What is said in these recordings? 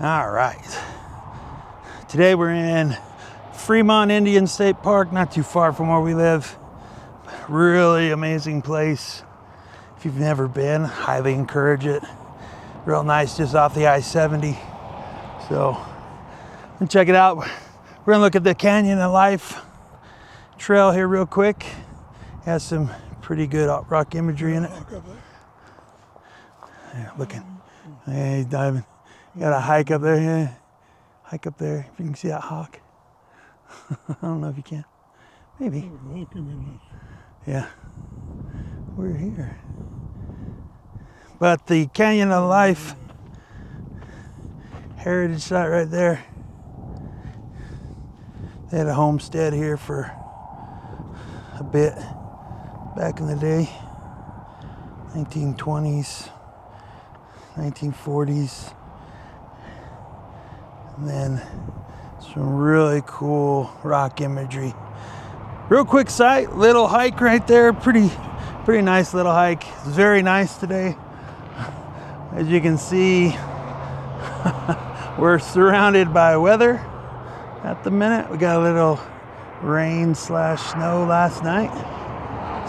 All right. Today we're in Fremont Indian State Park, not too far from where we live. Really amazing place. If you've never been, highly encourage it. Real nice, just off the I-70. So, check it out. We're gonna look at the Canyon of Life trail here real quick. Has some pretty good rock imagery in it. Yeah, looking. Hey, he's diving. Got a hike up there. Yeah. Hike up there. If you can see that hawk. I don't know if you can. Maybe. Yeah. We're here. But the Canyon of Life heritage site right there. They had a homestead here for a bit back in the day. 1920s, 1940s. And then some really cool rock imagery. Real quick site, little hike right there. Pretty nice little hike. It's very nice today. As you can see, we're surrounded by weather at the minute. We got a little rain/snow last night.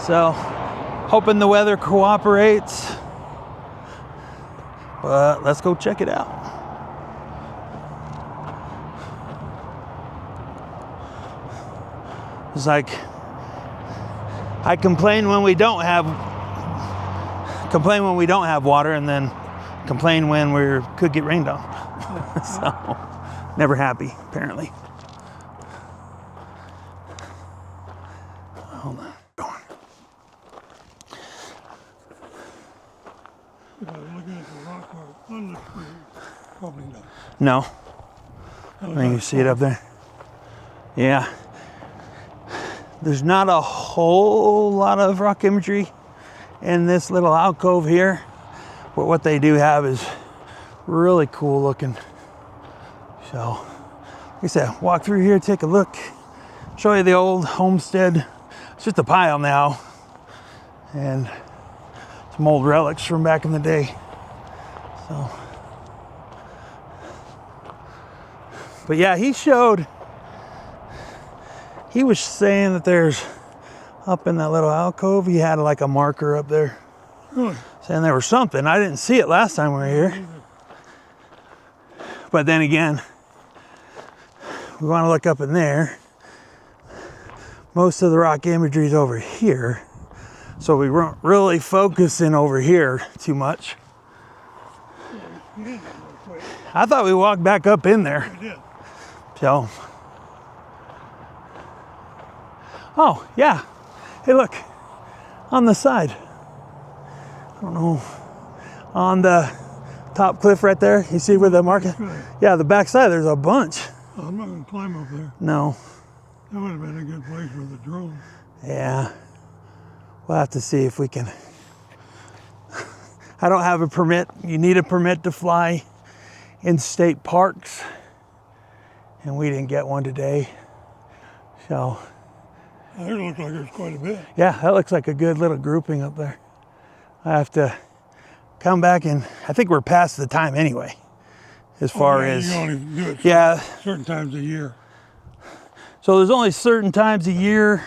So, hoping the weather cooperates. But let's go check it out. It's like, I complain when we don't have water, and then complain when we could get rained on. So, never happy, apparently. Hold on. Looking at the rock on the tree, probably not. No. I think you see it up there. Yeah. There's not a whole lot of rock imagery in this little alcove here, but what they do have is really cool looking. So, like I said, walk through here, take a look, show you the old homestead. It's just a pile now, and some old relics from back in the day. So, but yeah, he was saying that there's, up in that little alcove, he had like a marker up there. Really? Saying there was something. I didn't see it last time we were here. But then again, we want to look up in there. Most of the rock imagery is over here. So we weren't really focusing over here too much. I thought we walked back up in there. We did. So. Oh, yeah. Hey, look. On the side. I don't know. On the top cliff right there. You see where the market? Yeah, the back side, there's a bunch. Oh, I'm not going to climb up there. No. That would have been a good place with a drone. Yeah. We'll have to see if we can. I don't have a permit. You need a permit to fly in state parks. And we didn't get one today. So. It looks like there's quite a bit. Yeah, that looks like a good little grouping up there. I have to come back, and I think we're past the time anyway. As far as. You only do it certain times a year. So there's only certain times a year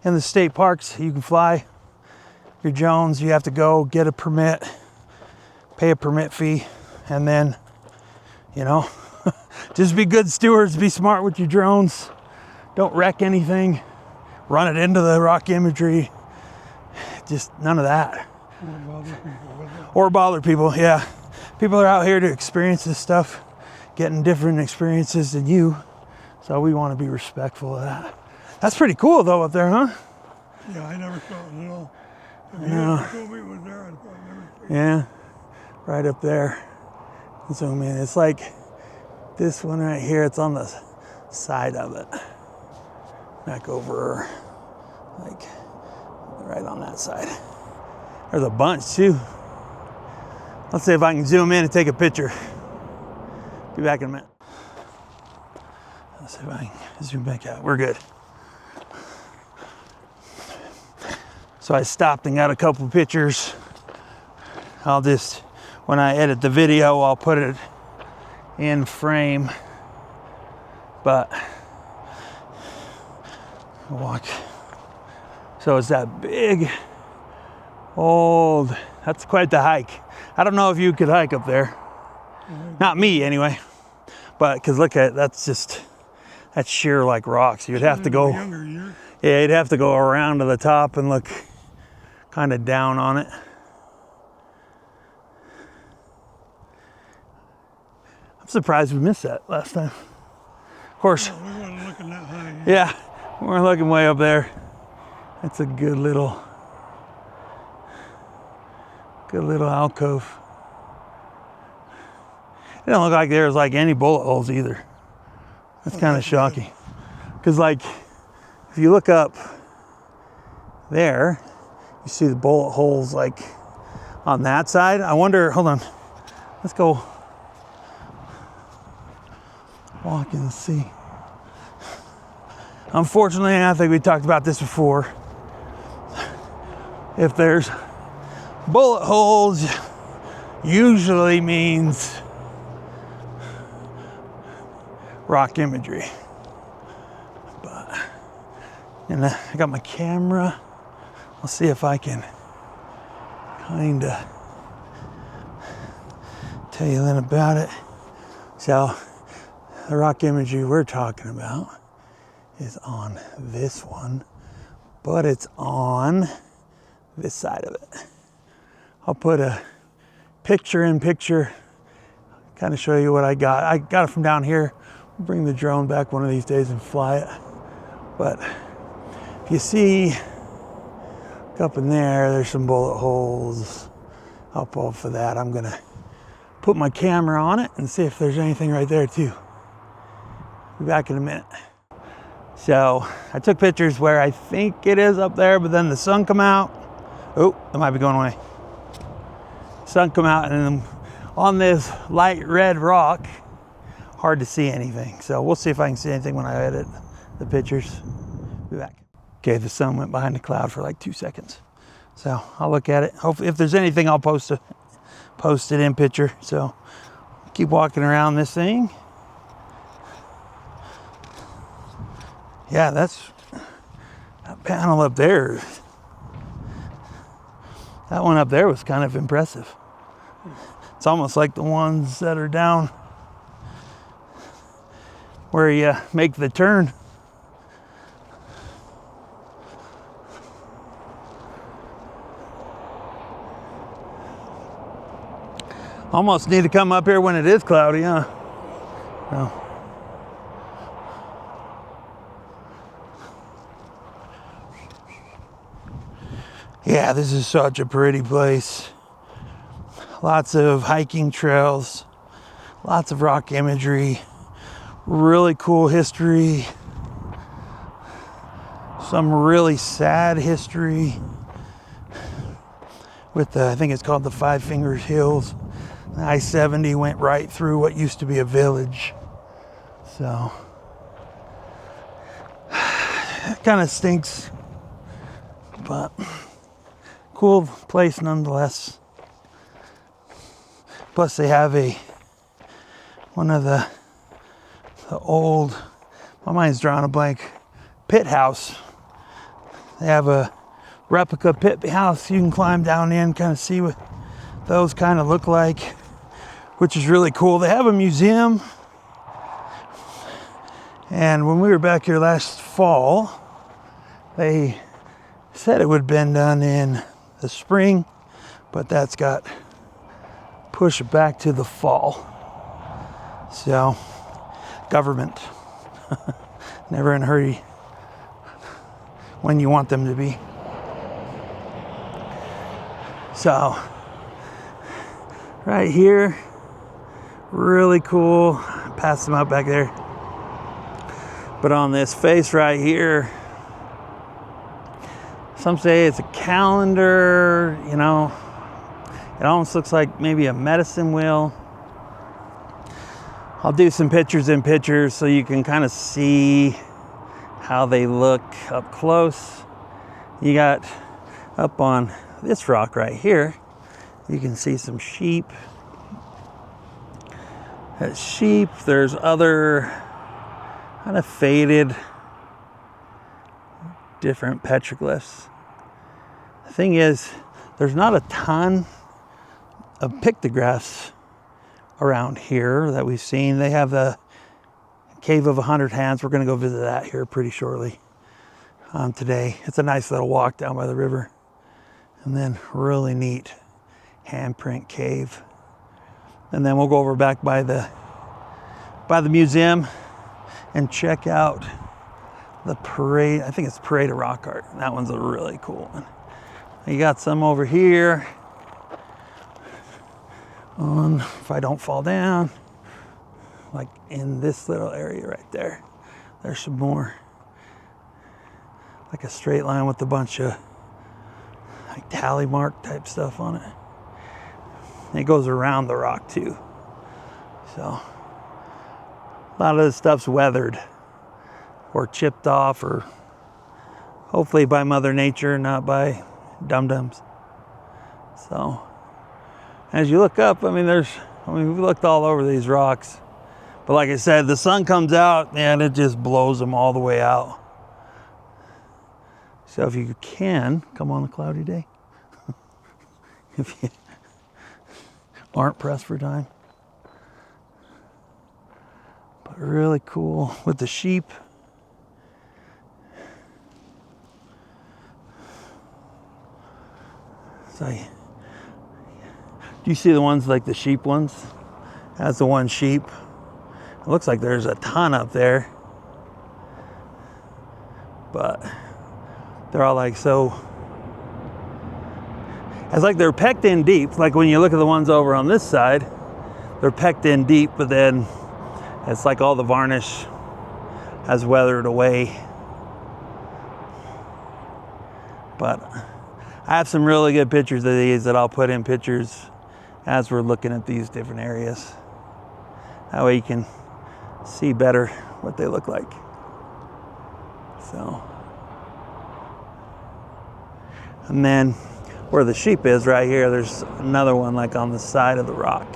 in the state parks you can fly your drones. You have to go get a permit, pay a permit fee, and then, just be good stewards, be smart with your drones. Don't wreck anything, run it into the rock imagery. Just none of that. Or bother people, yeah. People are out here to experience this stuff, getting different experiences than you. So we want to be respectful of that. That's pretty cool though up there, huh? Yeah, I never saw it at all. If you never told me it was there, I'd probably never seen it. Yeah, right up there. Zoom in. It's like this one right here. It's on the side of it. Back over, like right on that side. There's a bunch too. Let's see if I can zoom in and take a picture. Be back in a minute. Let's see if I can zoom back out. We're good. So I stopped and got a couple pictures. when I edit the video, I'll put it in frame. But walk. So it's that big, old, that's quite the hike. I don't know if you could hike up there. Not me anyway. But, cause look at it, that's sheer like rocks. You'd have to go, yeah, you'd have to go around to the top and look kind of down on it. I'm surprised we missed that last time. Of course. We weren't looking that high. Yeah, we're looking way up there. That's a good little alcove. It don't look like there's like any bullet holes either. That's kind of shocking. Because like, if you look up there, you see the bullet holes like on that side. I wonder, hold on, let's go walk and see. Unfortunately, I think we talked about this before. If there's bullet holes, usually means rock imagery. But, and I got my camera. I'll see if I can kind of tell you then about it. So the rock imagery we're talking about is on this one, but it's on this side of it. I'll put a picture in picture, kind of show you what I got. I got it from down here. We'll bring the drone back one of these days and fly it. But if you see up in there, there's some bullet holes up off of that. I'm gonna put my camera on it and see if there's anything right there too. Be back in a minute. So I took pictures where I think it is up there, but then the sun come out. Oh, it might be going away. Sun come out, and then on this light red rock, hard to see anything. So we'll see if I can see anything when I edit the pictures. Be back. Okay, the sun went behind the cloud for like 2 seconds. So I'll look at it. Hopefully, if there's anything, I'll post it in picture. So keep walking around this thing. Yeah, that panel up there. That one up there was kind of impressive. It's almost like the ones that are down where you make the turn. Almost need to come up here when it is cloudy, huh? No. Yeah, this is such a pretty place. Lots of hiking trails, lots of rock imagery, really cool history, some really sad history with the, I think it's called the Five Fingers Hills. The I-70 went right through what used to be a village. So, it kind of stinks, but cool place nonetheless. Plus they have one of the old, my mind's drawing a blank, pit house. They have a replica pit house you can climb down in, kind of see what those kind of look like, which is really cool. They have a museum, and when we were back here last fall, they said it would have been done in the spring, but that's got pushed back to the fall. So, government, never in a hurry when you want them to be. So, right here, really cool. Pass them out back there. But on this face right here, some say it's a calendar, you know. It almost looks like maybe a medicine wheel. I'll do some pictures in pictures so you can kind of see how they look up close. You got up on this rock right here, you can see some sheep That's sheep. There's other kind of faded different petroglyphs. The thing is, there's not a ton of pictographs around here that we've seen. They have the Cave of 100 Hands. We're going to go visit that here pretty shortly today. It's a nice little walk down by the river. And then really neat handprint cave. And then we'll go over back by the museum and check out the parade. I think it's Parade of Rock Art. That one's a really cool one. You got some over here. If I don't fall down, like in this little area right there. There's some more. Like a straight line with a bunch of like tally mark type stuff on it. And it goes around the rock too. So a lot of this stuff's weathered or chipped off, or hopefully by Mother Nature, not by dum-dums. So as you look up, we've looked all over these rocks. But like I said, the sun comes out and it just blows them all the way out. So if you can, come on a cloudy day. If you aren't pressed for time. But really cool with the sheep. So, do you see the ones like the sheep ones? That's the one sheep. It looks like there's a ton up there. But they're all like so. It's like they're pecked in deep. Like when you look at the ones over on this side, they're pecked in deep, but then it's like all the varnish has weathered away. But I have some really good pictures of these that I'll put in pictures as we're looking at these different areas. That way you can see better what they look like. So, and then where the sheep is right here, there's another one like on the side of the rock.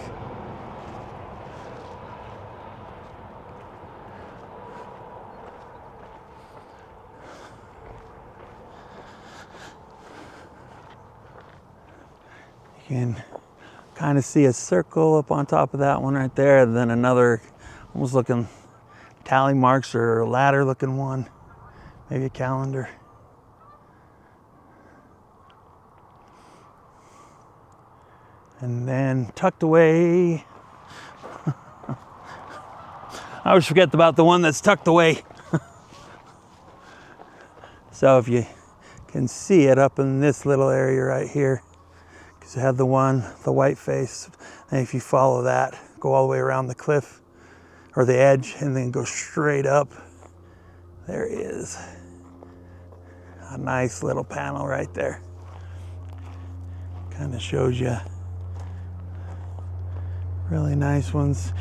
You can kind of see a circle up on top of that one right there, and then another almost looking tally marks or ladder looking one, maybe a calendar. And then tucked away, I always forget about the one that's tucked away. So if you can see it up in this little area right here, because it had the white face, and if you follow that, go all the way around the cliff or the edge and then go straight up, there is a nice little panel right there. Kind of shows you really nice ones.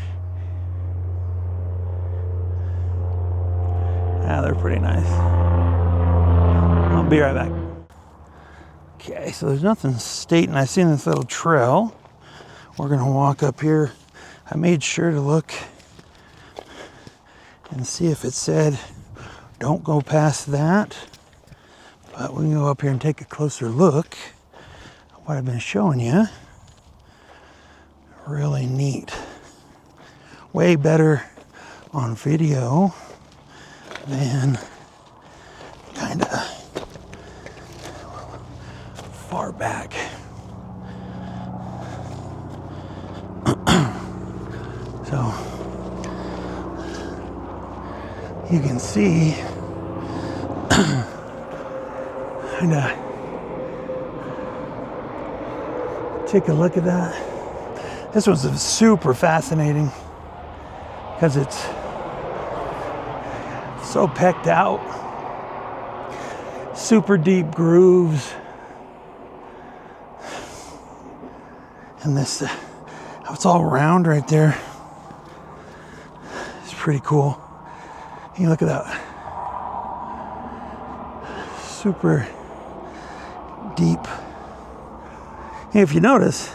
Yeah, they're pretty nice. I'll be right back. Okay, so there's nothing stating. I seen this little trail. We're gonna walk up here. I made sure to look and see if it said don't go past that. But we can go up here and take a closer look at what I've been showing you. Really neat. Way better on video than kind of far back. So you can see kind of take a look at that. This was super fascinating because it's so pecked out, super deep grooves. And this, it's all round right there. It's pretty cool. You look at that. Super deep. And if you notice,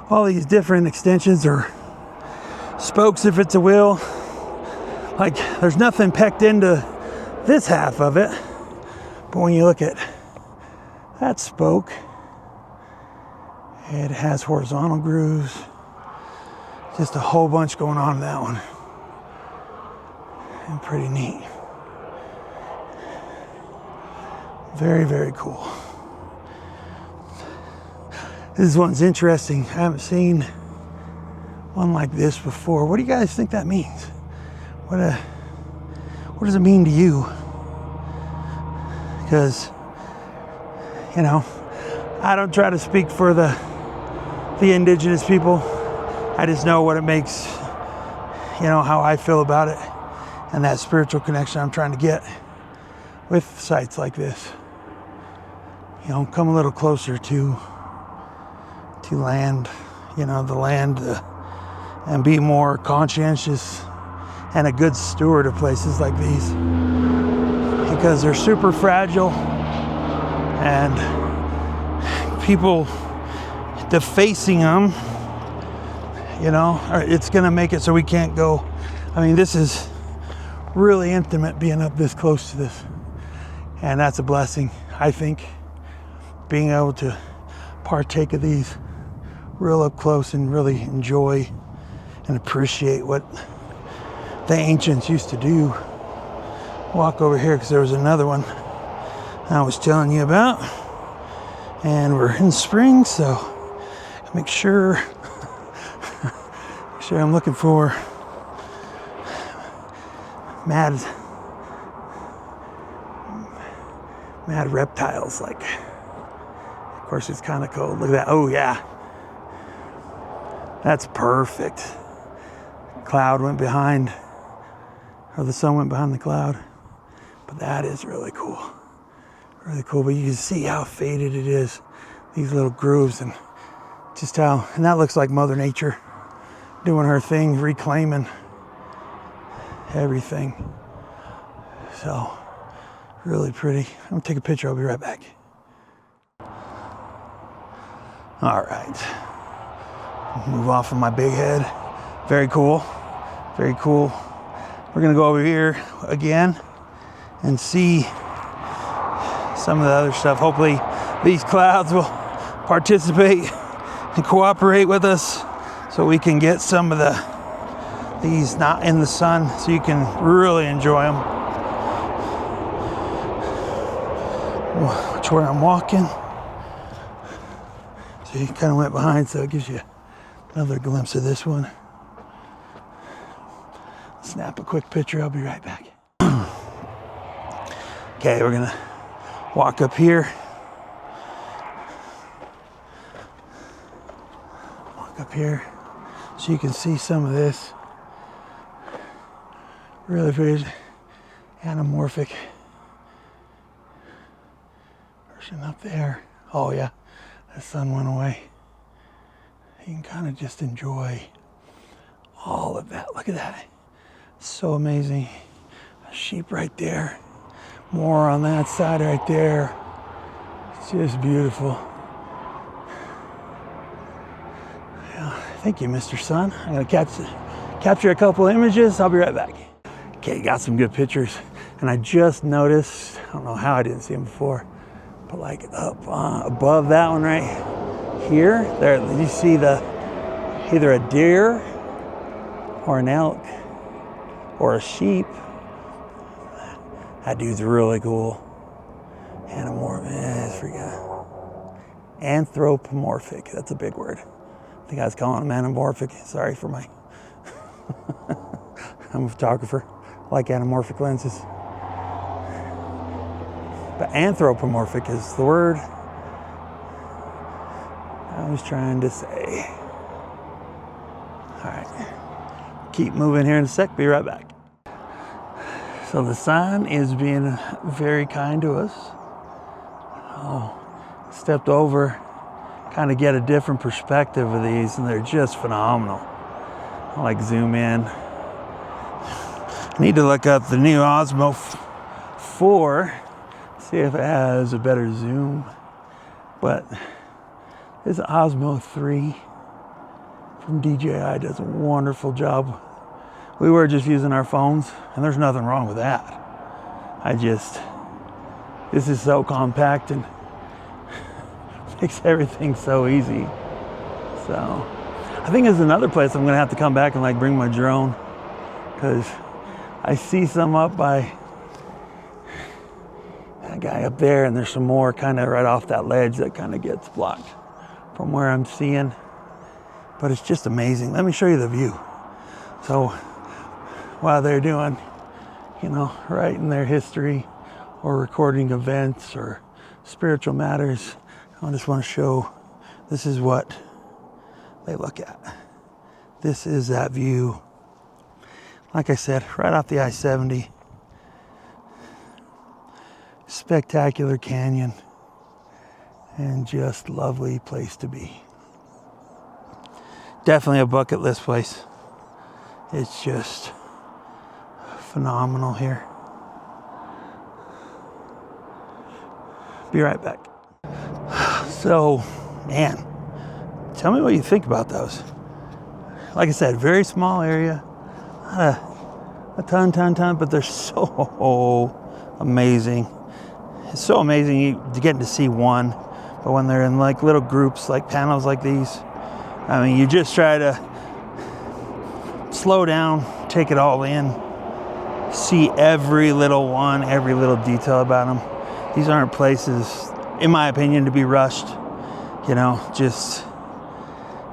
all these different extensions are spokes if it's a wheel. Like, there's nothing pecked into this half of it. But when you look at that spoke, it has horizontal grooves. Just a whole bunch going on in that one. And pretty neat. Very, very cool. This one's interesting. I haven't seen one like this before. What do you guys think that means? What does it mean to you? Because, you know, I don't try to speak for the indigenous people. I just know what it makes, you know, how I feel about it, and that spiritual connection I'm trying to get with sites like this. You know, come a little closer to land, you know, the land, and be more conscientious and a good steward of places like these, because they're super fragile, and people defacing them, you know, it's gonna make it so we can't go. I mean, this is really intimate being up this close to this, and that's a blessing, I think, being able to partake of these real up close and really enjoy and appreciate what the ancients used to do. Walk over here because there was another one I was telling you about, and we're in spring, so make sure I'm looking for mad reptiles. Like, of course, it's kind of cold. Look at that. Oh yeah, that's perfect. Cloud went behind, or the sun went behind the cloud. But that is really cool. Really cool. But you can see how faded it is. These little grooves, and just how, and that looks like Mother Nature doing her thing, reclaiming everything. So, really pretty. I'm gonna take a picture, I'll be right back. All right. Move off of my big head. Very cool. Very cool. We're gonna go over here again and see some of the other stuff. Hopefully these clouds will participate and cooperate with us so we can get some of these not in the sun, so you can really enjoy them. Watch where I'm walking. So you kind of went behind, so it gives you another glimpse of this one. Snap a quick picture, I'll be right back. Okay, we're gonna walk up here. Walk up here so you can see some of this. Really pretty anamorphic version up there. Oh yeah, the sun went away. You can kind of just enjoy all of that. Look at that. So amazing. A sheep right there. More on that side right there. It's just beautiful. Yeah, thank you, Mr. Sun. I'm gonna capture a couple images. I'll be right back. Okay, got some good pictures. And I just noticed, I don't know how I didn't see them before, but like up above that one right here, there, you see either a deer or an elk or a sheep. That dude's really cool. Anthropomorphic, that's a big word. I think I was calling him anamorphic. Sorry for my, I'm a photographer. I like anamorphic lenses. But anthropomorphic is the word I was trying to say. All right, keep moving here in a sec, be right back. So the sun is being very kind to us. Oh, stepped over, kind of get a different perspective of these, and they're just phenomenal. I'll like zoom in. I need to look up the new Osmo 4, see if it has a better zoom. But this Osmo 3 from DJI does a wonderful job. We were just using our phones, and there's nothing wrong with that. This is so compact and makes everything so easy. So I think there's another place I'm gonna have to come back and like bring my drone, because I see some up by that guy up there, and there's some more kind of right off that ledge that kind of gets blocked from where I'm seeing. But it's just amazing. Let me show you the view. So while they're doing, you know, writing their history or recording events or spiritual matters, I just want to show, this is what they look at. This is that view. Like I said, right off the I-70. Spectacular canyon and just lovely place to be. Definitely a bucket list place. It's just phenomenal here. Be right back. So, man, tell me what you think about those. Like I said, very small area. Not a ton, but they're so amazing. It's so amazing you getting to see one, but when they're in like little groups, like panels like these, I mean, you just try to slow down, take it all in, see every little one, every little detail about them. These aren't places, in my opinion, to be rushed. You know, just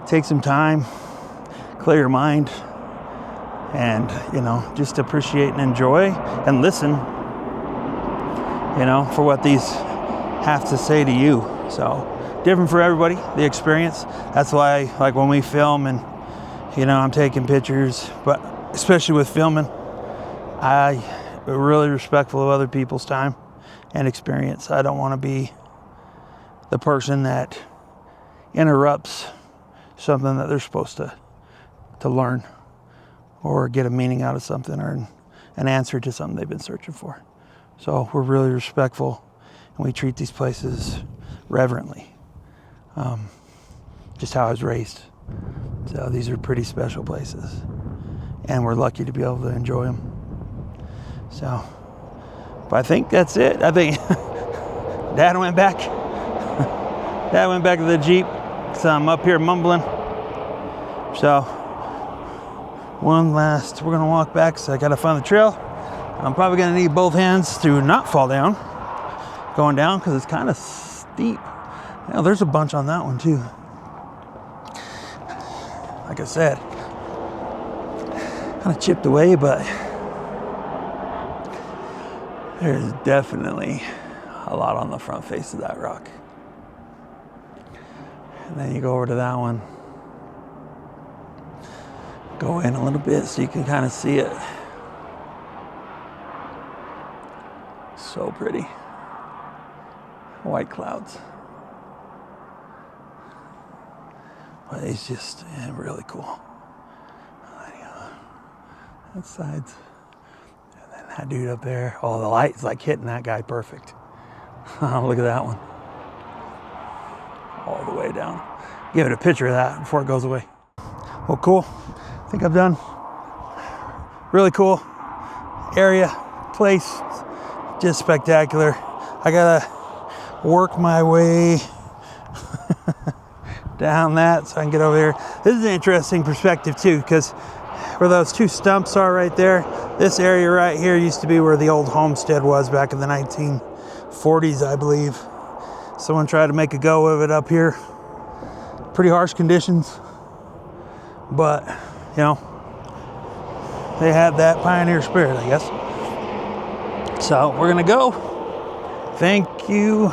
take some time, clear your mind, and, you know, just appreciate and enjoy and listen, you know, for what these have to say to you. So different for everybody, the experience. That's why, like, when we film and, you know, I'm taking pictures, but especially with filming, I'm really respectful of other people's time and experience. I don't want to be the person that interrupts something that they're supposed to learn or get a meaning out of something or an answer to something they've been searching for. So we're really respectful, and we treat these places reverently. Just how I was raised. So these are pretty special places, and we're lucky to be able to enjoy them. So, but I think that's it. I think Dad went back. Dad went back to the Jeep, so I'm up here mumbling. So we're gonna walk back, so I gotta find the trail. I'm probably gonna need both hands to not fall down, going down, because it's kind of steep. Yeah, there's a bunch on that one too. Like I said, kind of chipped away, but there's definitely a lot on the front face of that rock. And then you go over to that one, go in a little bit so you can kind of see it. So pretty. White clouds. But it's just really cool. That side's, and then that dude up there. Oh, the light's like hitting that guy perfect. Look at that one. All the way down. Give it a picture of that before it goes away. Well, cool. I think I'm done. Really cool area, place, just spectacular. I gotta work my way down that so I can get over here. This is an interesting perspective too, because where those two stumps are right there, this area right here used to be where the old homestead was back in the 1940s, I believe. Someone tried to make a go of it up here. Pretty harsh conditions, but you know, they had that pioneer spirit, I guess. So we're gonna go. Thank you.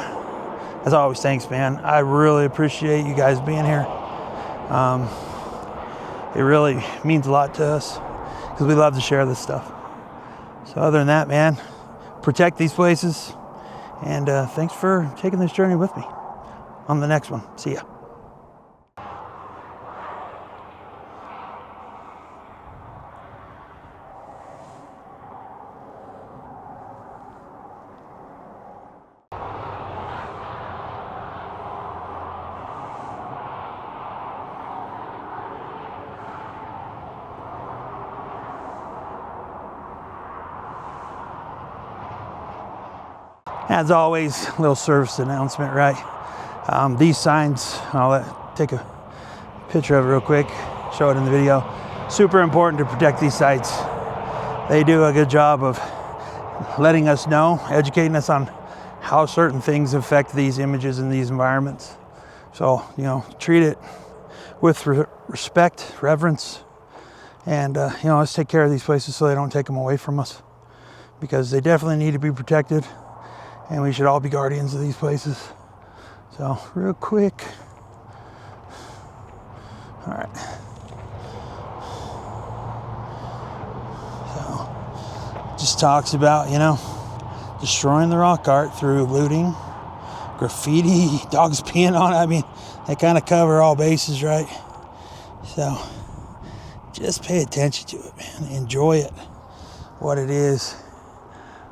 As always, thanks, man. I really appreciate you guys being here. It really means a lot to us because we love to share this stuff. So other than that, man, protect these places. And thanks for taking this journey with me. On the next one. See ya. As always, a little service announcement, right? These signs, take a picture of it real quick, show it in the video. Super important to protect these sites. They do a good job of letting us know, educating us on how certain things affect these images in these environments. So, you know, treat it with respect, reverence, and, you know, let's take care of these places so they don't take them away from us, because they definitely need to be protected, and we should all be guardians of these places. So, real quick. All right. So, just talks about, you know, destroying the rock art through looting, graffiti, dogs peeing on it. I mean, they kind of cover all bases, right? So, just pay attention to it, man. Enjoy it, what it is.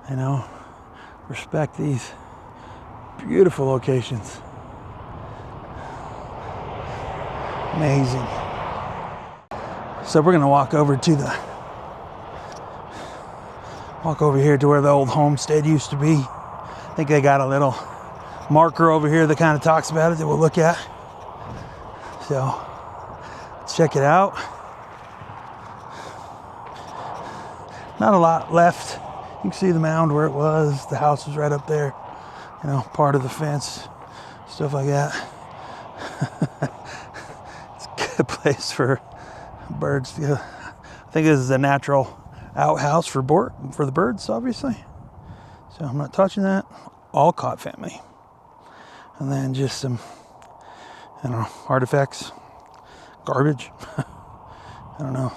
You know, respect these beautiful locations. Amazing. So we're gonna walk over here to where the old homestead used to be. I think they got a little marker over here that kind of talks about it that we'll look at. So let's check it out. Not a lot left. You can see the mound where it was. The house was right up there. You know, part of the fence, stuff like that. It's a good place for birds. Yeah. I think this is a natural outhouse for the birds, obviously. So I'm not touching that. All caught family. And then just some, I don't know, artifacts, garbage. I don't know.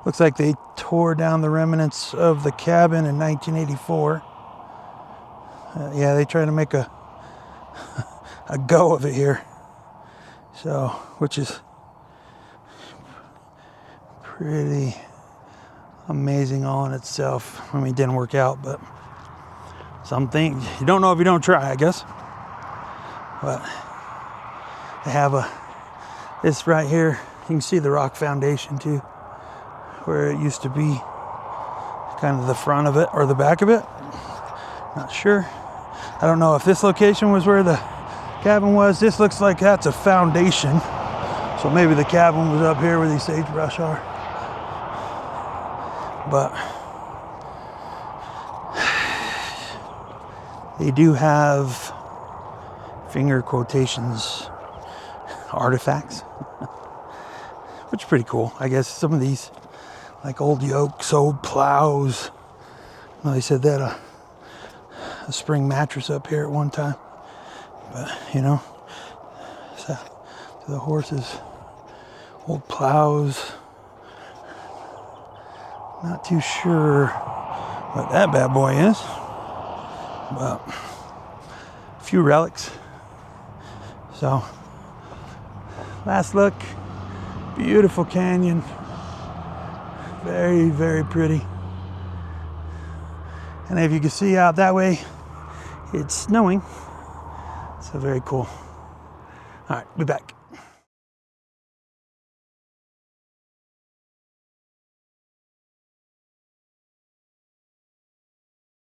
Looks like they tore down the remnants of the cabin in 1984. Yeah, they tried to make a go of it here. So, which is pretty amazing all in itself. I mean, it didn't work out, but some things you don't know if you don't try, I guess. But they have this right here. You can see the rock foundation too, where it used to be, kind of the front of it or the back of it. Not sure. I don't know if this location was where the cabin was. This looks like that's a foundation. So maybe the cabin was up here where these sagebrush are. But they do have finger quotations artifacts, which is pretty cool. I guess some of these, like old yokes, old plows. Well, they said that a spring mattress up here at one time. But, you know, so the horses, old plows. Not too sure what that bad boy is, but a few relics. So, last look, beautiful canyon. Very, very pretty. And if you can see out that way, it's snowing. So very cool. All right, be back.